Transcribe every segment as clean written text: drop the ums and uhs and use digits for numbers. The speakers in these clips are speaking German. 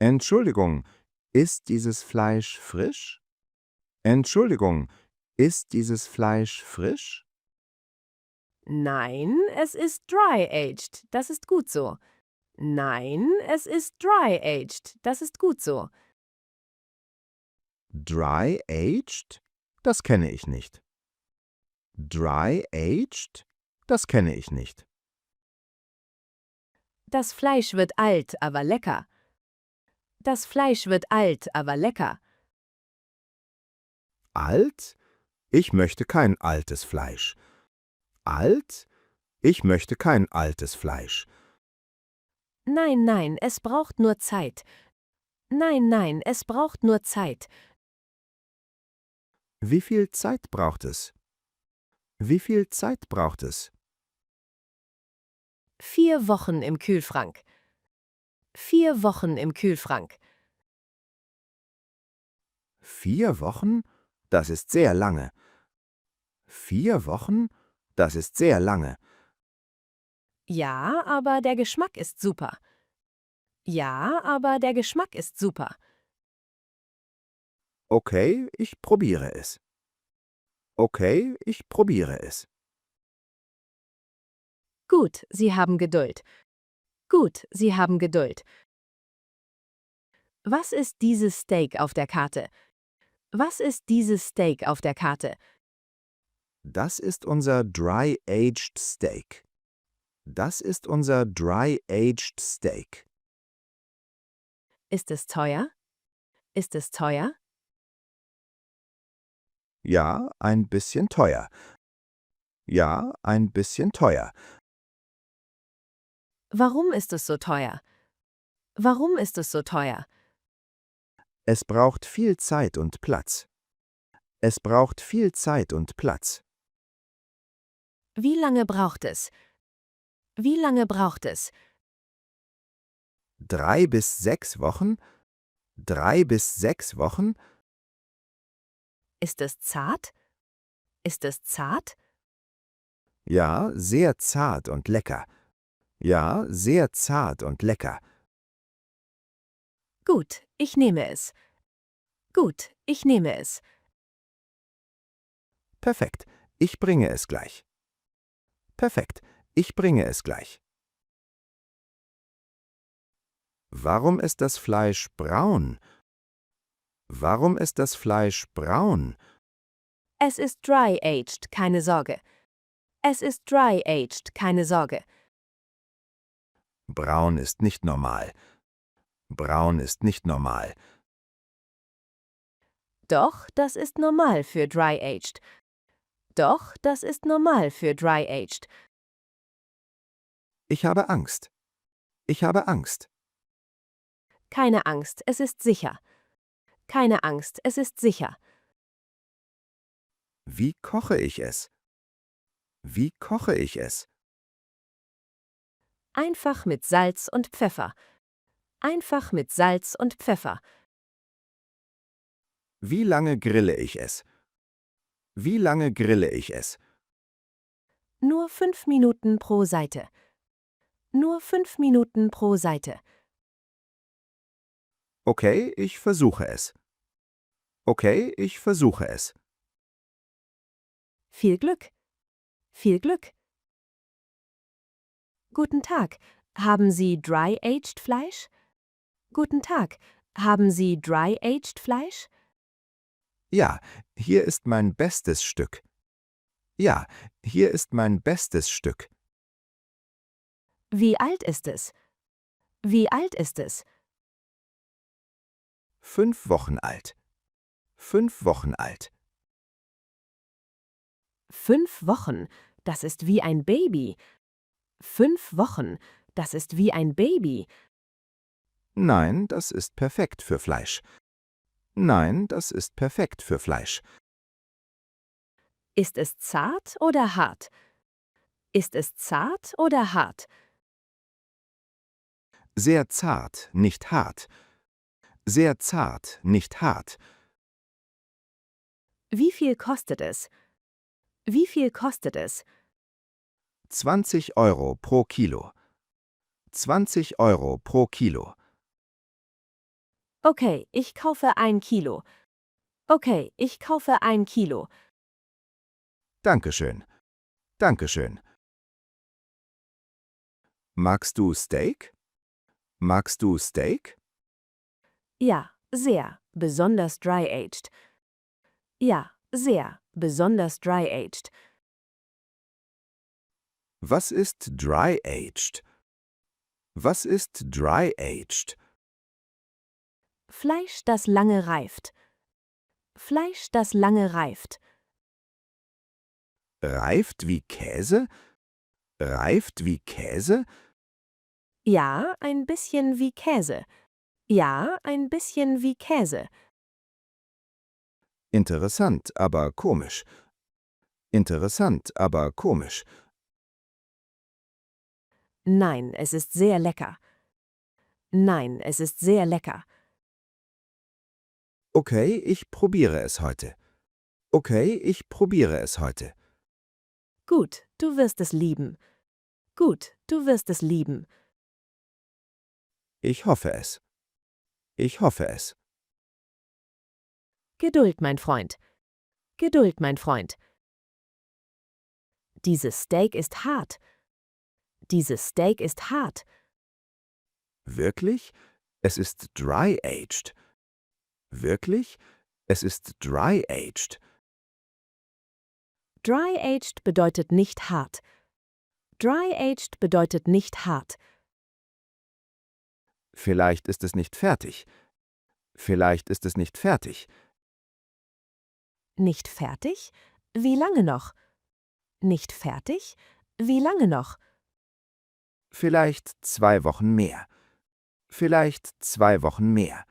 Entschuldigung, ist dieses Fleisch frisch? Entschuldigung, ist dieses Fleisch frisch? Nein, es ist dry-aged. Das ist gut so. Nein, es ist dry-aged. Das ist gut so. Dry-aged? Das kenne ich nicht. Dry-aged? Das kenne ich nicht. Das Fleisch wird alt, aber lecker. Das Fleisch wird alt, aber lecker. Alt? Ich möchte kein altes Fleisch. Alt? Ich möchte kein altes Fleisch. Nein, nein, es braucht nur Zeit. Nein, nein, es braucht nur Zeit. Wie viel Zeit braucht es? Wie viel Zeit braucht es? 4 Wochen im Kühlschrank. 4 Wochen im Kühlschrank. 4 Wochen? Das ist sehr lange. 4 Wochen? Das ist sehr lange. Ja, aber der Geschmack ist super. Ja, aber der Geschmack ist super. Okay, ich probiere es. Okay, ich probiere es. Gut, Sie haben Geduld. Gut, Sie haben Geduld. Was ist dieses Steak auf der Karte? Was ist dieses Steak auf der Karte? Das ist unser Dry-Aged Steak. Das ist unser Dry-Aged Steak. Ist es teuer? Ist es teuer? Ja, ein bisschen teuer. Ja, ein bisschen teuer. Warum ist es so teuer? Warum ist es so teuer? Es braucht viel Zeit und Platz. Es braucht viel Zeit und Platz. Wie lange braucht es? Wie lange braucht es? 3 bis 6 Wochen? 3 bis 6 Wochen? Ist es zart? Ist es zart? Ja, sehr zart und lecker. Ja, sehr zart und lecker. Gut, ich nehme es. Gut, ich nehme es. Perfekt, ich bringe es gleich. Perfekt, ich bringe es gleich. Warum ist das Fleisch braun? Warum ist das Fleisch braun? Es ist dry-aged, keine Sorge. Es ist dry-aged, keine Sorge. Braun ist nicht normal. Braun ist nicht normal. Doch, das ist normal für dry-aged. Doch, das ist normal für dry-aged. Ich habe Angst. Ich habe Angst. Keine Angst, es ist sicher. Keine Angst, es ist sicher. Wie koche ich es? Wie koche ich es? Einfach mit Salz und Pfeffer. Einfach mit Salz und Pfeffer. Wie lange grille ich es? Wie lange grille ich es? Nur 5 Minuten pro Seite. Nur 5 Minuten pro Seite. Okay, ich versuche es. Okay, ich versuche es. Viel Glück. Viel Glück. Guten Tag. Haben Sie dry-aged Fleisch? Guten Tag. Haben Sie dry-aged Fleisch? Ja, hier ist mein bestes Stück. Ja, hier ist mein bestes Stück. Wie alt ist es? Wie alt ist es? 5 Wochen alt. 5 Wochen alt. 5 Wochen. Das ist wie ein Baby. 5 Wochen. Das ist wie ein Baby. Nein, das ist perfekt für Fleisch. Nein, das ist perfekt für Fleisch. Ist es zart oder hart? Ist es zart oder hart? Sehr zart, nicht hart. Sehr zart, nicht hart. Wie viel kostet es? Wie viel kostet es? 20 € pro Kilo. 20 € pro Kilo. Okay, ich kaufe 1 Kilo. Okay, ich kaufe 1 Kilo. Dankeschön. Dankeschön. Magst du Steak? Magst du Steak? Ja, sehr, besonders dry-aged. Ja, sehr, besonders dry-aged. Was ist dry-aged? Was ist dry-aged? Fleisch, das lange reift. Fleisch, das lange reift. Reift wie Käse? Reift wie Käse? Ja, ein bisschen wie Käse. Ja, ein bisschen wie Käse. Interessant, aber komisch. Interessant, aber komisch. Nein, es ist sehr lecker. Nein, es ist sehr lecker. Okay, ich probiere es heute. Okay, ich probiere es heute. Gut, du wirst es lieben. Gut, du wirst es lieben. Ich hoffe es. Ich hoffe es. Geduld, mein Freund. Geduld, mein Freund. Dieses Steak ist hart. Dieses Steak ist hart. Wirklich? Es ist dry-aged. Wirklich? Es ist dry-aged. Dry-aged bedeutet nicht hart. Dry-aged bedeutet nicht hart. Vielleicht ist es nicht fertig. Vielleicht ist es nicht fertig. Nicht fertig? Wie lange noch? Nicht fertig? Wie lange noch? Vielleicht 2 Wochen mehr. Vielleicht 2 Wochen mehr.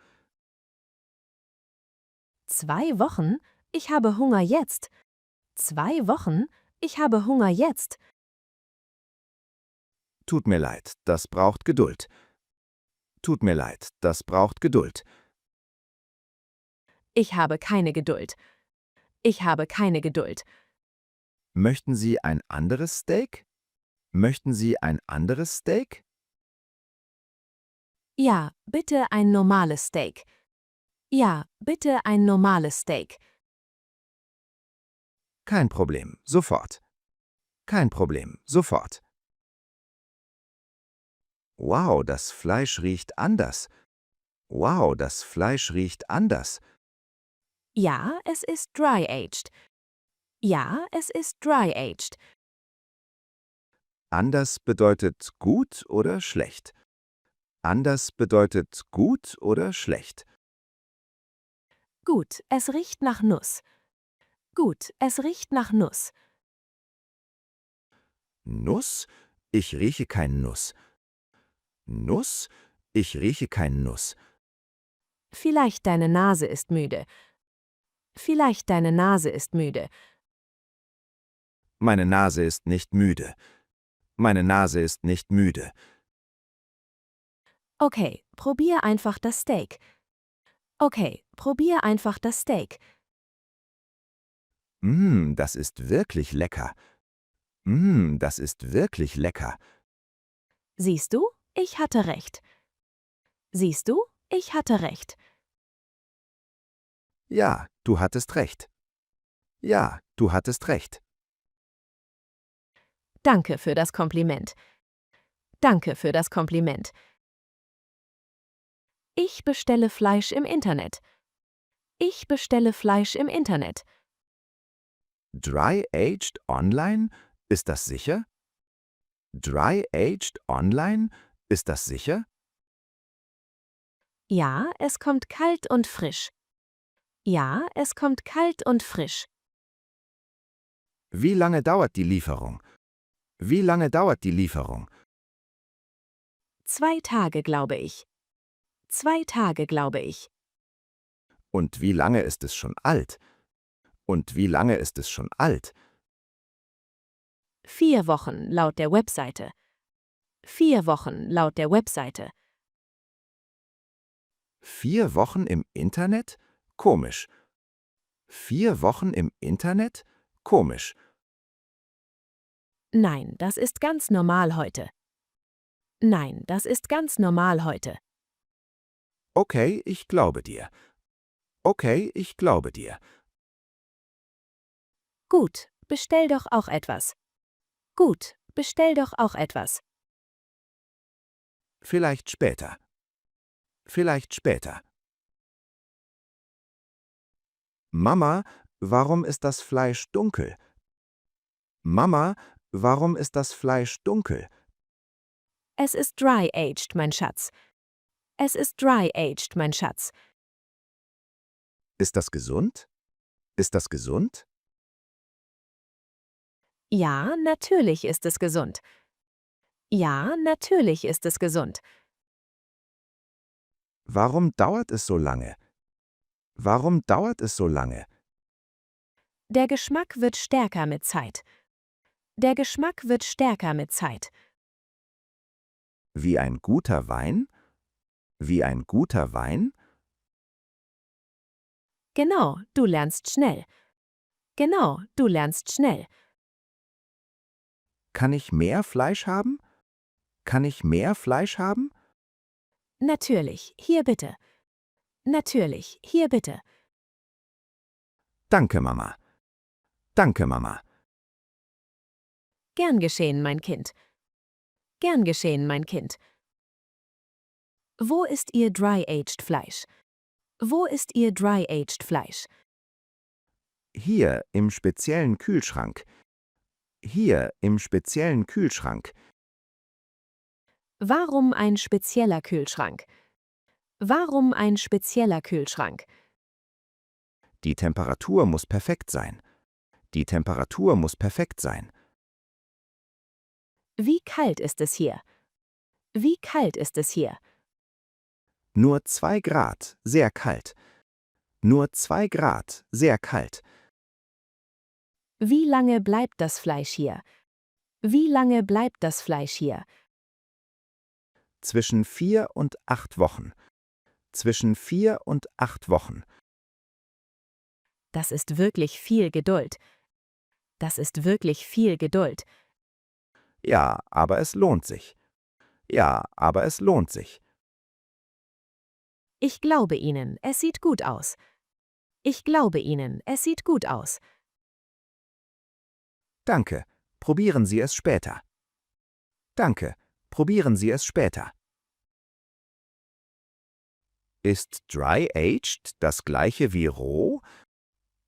2 Wochen? Ich habe Hunger jetzt. 2 Wochen? Ich habe Hunger jetzt. Tut mir leid, das braucht Geduld. Tut mir leid, das braucht Geduld. Ich habe keine Geduld. Ich habe keine Geduld. Möchten Sie ein anderes Steak? Möchten Sie ein anderes Steak? Ja, bitte ein normales Steak. Ja, bitte ein normales Steak. Kein Problem, sofort. Kein Problem, sofort. Wow, das Fleisch riecht anders. Wow, das Fleisch riecht anders. Ja, es ist dry-aged. Ja, es ist dry-aged. Anders bedeutet gut oder schlecht. Anders bedeutet gut oder schlecht. Gut, es riecht nach Nuss. Gut, es riecht nach Nuss. Nuss? Ich rieche kein Nuss. Nuss? Ich rieche kein Nuss. Vielleicht deine Nase ist müde. Vielleicht deine Nase ist müde. Meine Nase ist nicht müde. Meine Nase ist nicht müde. Okay, probier einfach das Steak. Okay, probier einfach das Steak. Das ist wirklich lecker. Das ist wirklich lecker. Siehst du? Ich hatte recht. Siehst du? Ich hatte recht. Ja, du hattest recht. Ja, du hattest recht. Danke für das Kompliment. Danke für das Kompliment. Ich bestelle Fleisch im Internet. Ich bestelle Fleisch im Internet. Dry-aged online? Ist das sicher? Dry-aged online? Ist das sicher? Ja, es kommt kalt und frisch. Ja, es kommt kalt und frisch. Wie lange dauert die Lieferung? Wie lange dauert die Lieferung? 2 Tage, glaube ich. 2 Tage, glaube ich. Und wie lange ist es schon alt? Und wie lange ist es schon alt? 4 Wochen laut der Webseite. 4 Wochen laut der Webseite. 4 Wochen im Internet? Komisch. 4 Wochen im Internet? Komisch. Nein, das ist ganz normal heute. Nein, das ist ganz normal heute. Okay, ich glaube dir. Okay, ich glaube dir. Gut, bestell doch auch etwas. Gut, bestell doch auch etwas. Vielleicht später. Vielleicht später. Mama, warum ist das Fleisch dunkel? Mama, warum ist das Fleisch dunkel? Es ist dry-aged, mein Schatz. Es ist dry-aged, mein Schatz. Ist das gesund? Ist das gesund? Ja, natürlich ist es gesund. Ja, natürlich ist es gesund. Warum dauert es so lange? Warum dauert es so lange? Der Geschmack wird stärker mit Zeit. Der Geschmack wird stärker mit Zeit. Wie ein guter Wein? Wie ein guter Wein? Genau, du lernst schnell. Genau, du lernst schnell. Kann ich mehr Fleisch haben? Kann ich mehr Fleisch haben? Natürlich, hier bitte. Natürlich, hier bitte. Danke, Mama. Danke, Mama. Gern geschehen, mein Kind. Gern geschehen, mein Kind. Wo ist Ihr dry-aged Fleisch? Wo ist Ihr dry-aged Fleisch? Hier im speziellen Kühlschrank. Hier im speziellen Kühlschrank. Warum ein spezieller Kühlschrank? Warum ein spezieller Kühlschrank? Die Temperatur muss perfekt sein. Die Temperatur muss perfekt sein. Wie kalt ist es hier? Wie kalt ist es hier? Nur 2 Grad, sehr kalt. Nur 2 Grad, sehr kalt. Wie lange bleibt das Fleisch hier? Wie lange bleibt das Fleisch hier? Zwischen 4 und 8 Wochen. Zwischen 4 und 8 Wochen. Das ist wirklich viel Geduld. Das ist wirklich viel Geduld. Ja, aber es lohnt sich. Ja, aber es lohnt sich. Ich glaube Ihnen, es sieht gut aus. Ich glaube Ihnen, es sieht gut aus. Danke. Probieren Sie es später. Danke. Probieren Sie es später. Ist dry-aged das gleiche wie roh?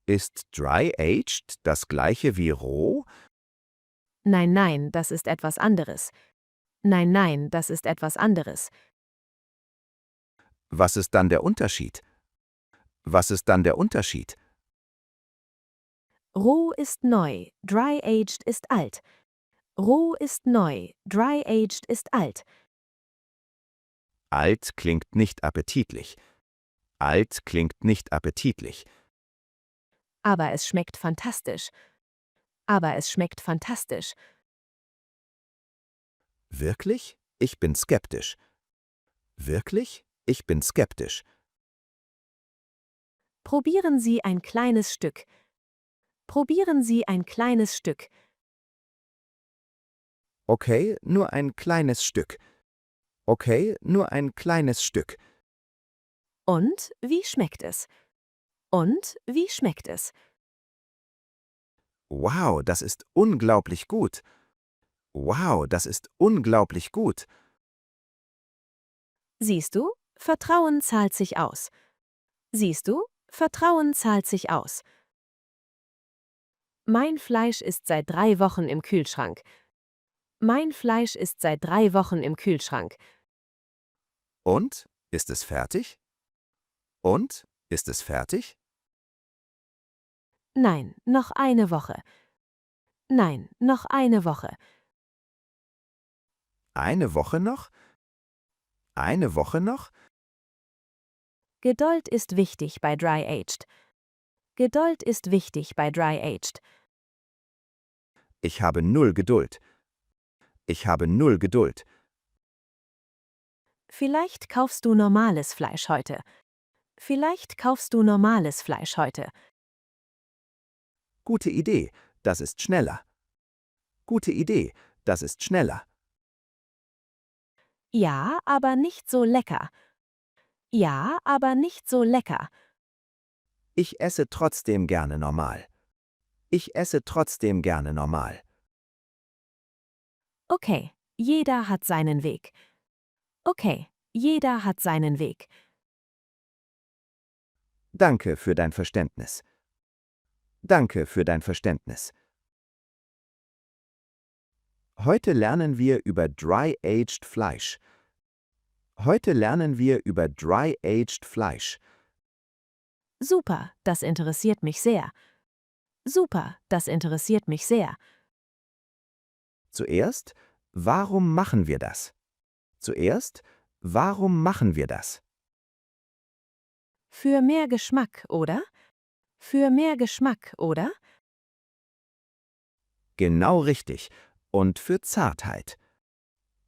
Ist dry-aged das gleiche wie roh? Nein, nein, das ist etwas anderes. Nein, nein, das ist etwas anderes. Was ist dann der Unterschied? Was ist dann der Unterschied? Roh ist neu, dry-aged ist alt. Roh ist neu, dry-aged ist alt. Alt klingt nicht appetitlich. Alt klingt nicht appetitlich. Aber es schmeckt fantastisch. Aber es schmeckt fantastisch. Wirklich? Ich bin skeptisch. Wirklich? Ich bin skeptisch. Probieren Sie ein kleines Stück. Probieren Sie ein kleines Stück. Okay, nur ein kleines Stück. Okay, nur ein kleines Stück. Und wie schmeckt es? Und wie schmeckt es? Wow, das ist unglaublich gut. Wow, das ist unglaublich gut. Siehst du, Vertrauen zahlt sich aus. Siehst du, Vertrauen zahlt sich aus. Mein Fleisch ist seit 3 Wochen im Kühlschrank. Mein Fleisch ist seit 3 Wochen im Kühlschrank. Und? Ist es fertig? Und? Ist es fertig? Nein, noch eine Woche. Nein, noch eine Woche. Eine Woche noch? Eine Woche noch? Geduld ist wichtig bei Dry-Aged. Geduld ist wichtig bei Dry-Aged. Ich habe null Geduld. Ich habe null Geduld. Vielleicht kaufst du normales Fleisch heute. Vielleicht kaufst du normales Fleisch heute. Gute Idee, das ist schneller. Gute Idee, das ist schneller. Ja, aber nicht so lecker. Ja, aber nicht so lecker. Ich esse trotzdem gerne normal. Ich esse trotzdem gerne normal. Okay, jeder hat seinen Weg. Okay, jeder hat seinen Weg. Danke für dein Verständnis. Danke für dein Verständnis. Heute lernen wir über Dry-Aged Fleisch. Heute lernen wir über Dry-Aged Fleisch. Super, das interessiert mich sehr. Super, das interessiert mich sehr. Zuerst, warum machen wir das? Zuerst, warum machen wir das? Für mehr Geschmack, oder? Für mehr Geschmack, oder? Genau richtig. Und für Zartheit.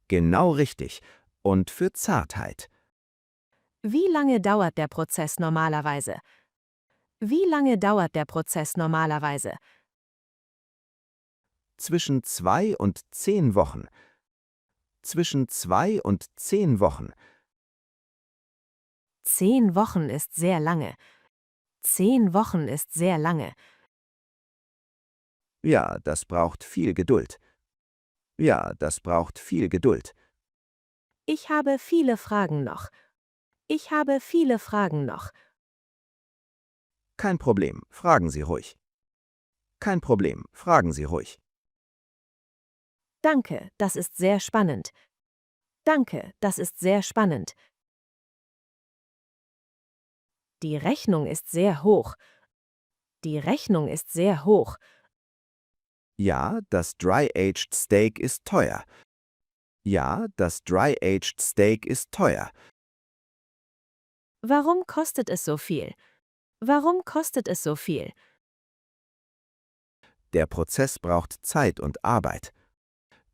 Genau richtig. Und für Zartheit. Wie lange dauert der Prozess normalerweise? Wie lange dauert der Prozess normalerweise? Zwischen 2 und 10 Wochen. Zwischen 2 und 10 Wochen. 10 Wochen ist sehr lange. 10 Wochen ist sehr lange. Ja, das braucht viel Geduld. Ja, das braucht viel Geduld. Ich habe viele Fragen noch. Ich habe viele Fragen noch. Kein Problem, fragen Sie ruhig. Kein Problem, fragen Sie ruhig. Danke, das ist sehr spannend. Danke, das ist sehr spannend. Die Rechnung ist sehr hoch. Die Rechnung ist sehr hoch. Ja, das Dry-Aged Steak ist teuer. Ja, das Dry-Aged Steak ist teuer. Warum kostet es so viel? Warum kostet es so viel? Der Prozess braucht Zeit und Arbeit.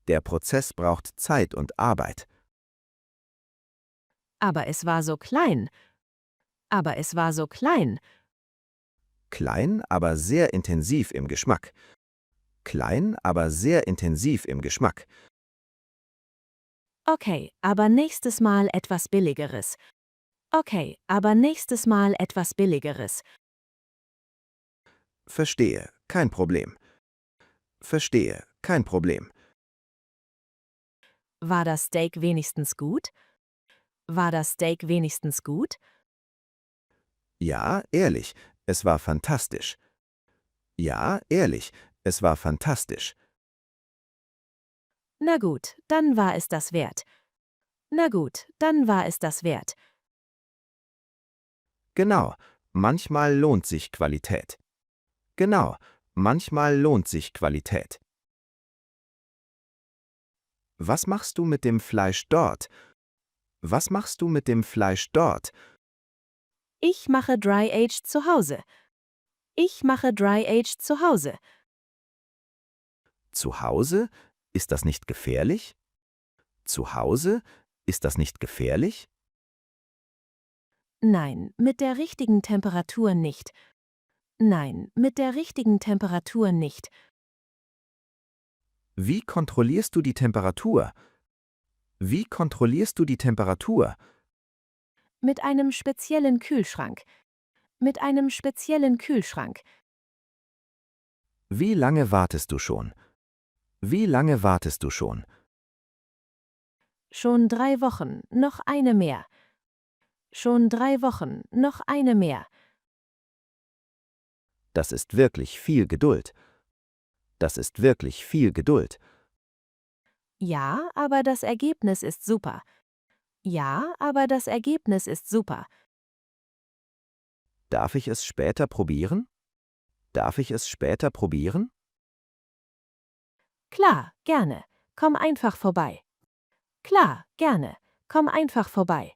Der Prozess braucht Zeit und Arbeit. Aber es war so klein. Aber es war so klein. Klein, aber sehr intensiv im Geschmack. Klein, aber sehr intensiv im Geschmack. Okay, aber nächstes Mal etwas Billigeres. Okay, aber nächstes Mal etwas Billigeres. Verstehe, kein Problem. Verstehe, kein Problem. War das Steak wenigstens gut? War das Steak wenigstens gut? Ja, ehrlich, es war fantastisch. Ja, ehrlich, es war fantastisch. Na gut, dann war es das wert. Na gut, dann war es das wert. Genau, manchmal lohnt sich Qualität. Genau, manchmal lohnt sich Qualität. Was machst du mit dem Fleisch dort? Was machst du mit dem Fleisch dort? Ich mache Dry-Aged zu Hause. Ich mache Dry-Aged zu Hause. Zu Hause? Ist das nicht gefährlich? Zu Hause? Ist das nicht gefährlich? Nein, mit der richtigen Temperatur nicht. Nein, mit der richtigen Temperatur nicht. Wie kontrollierst du die Temperatur? Wie kontrollierst du die Temperatur? Mit einem speziellen Kühlschrank. Mit einem speziellen Kühlschrank. Wie lange wartest du schon? Wie lange wartest du schon? Schon 3 Wochen, noch eine mehr. Schon 3 Wochen, noch eine mehr. Das ist wirklich viel Geduld. Das ist wirklich viel Geduld. Ja, aber das Ergebnis ist super. Ja, aber das Ergebnis ist super. Darf ich es später probieren? Darf ich es später probieren? Klar, gerne. Komm einfach vorbei. Klar, gerne. Komm einfach vorbei.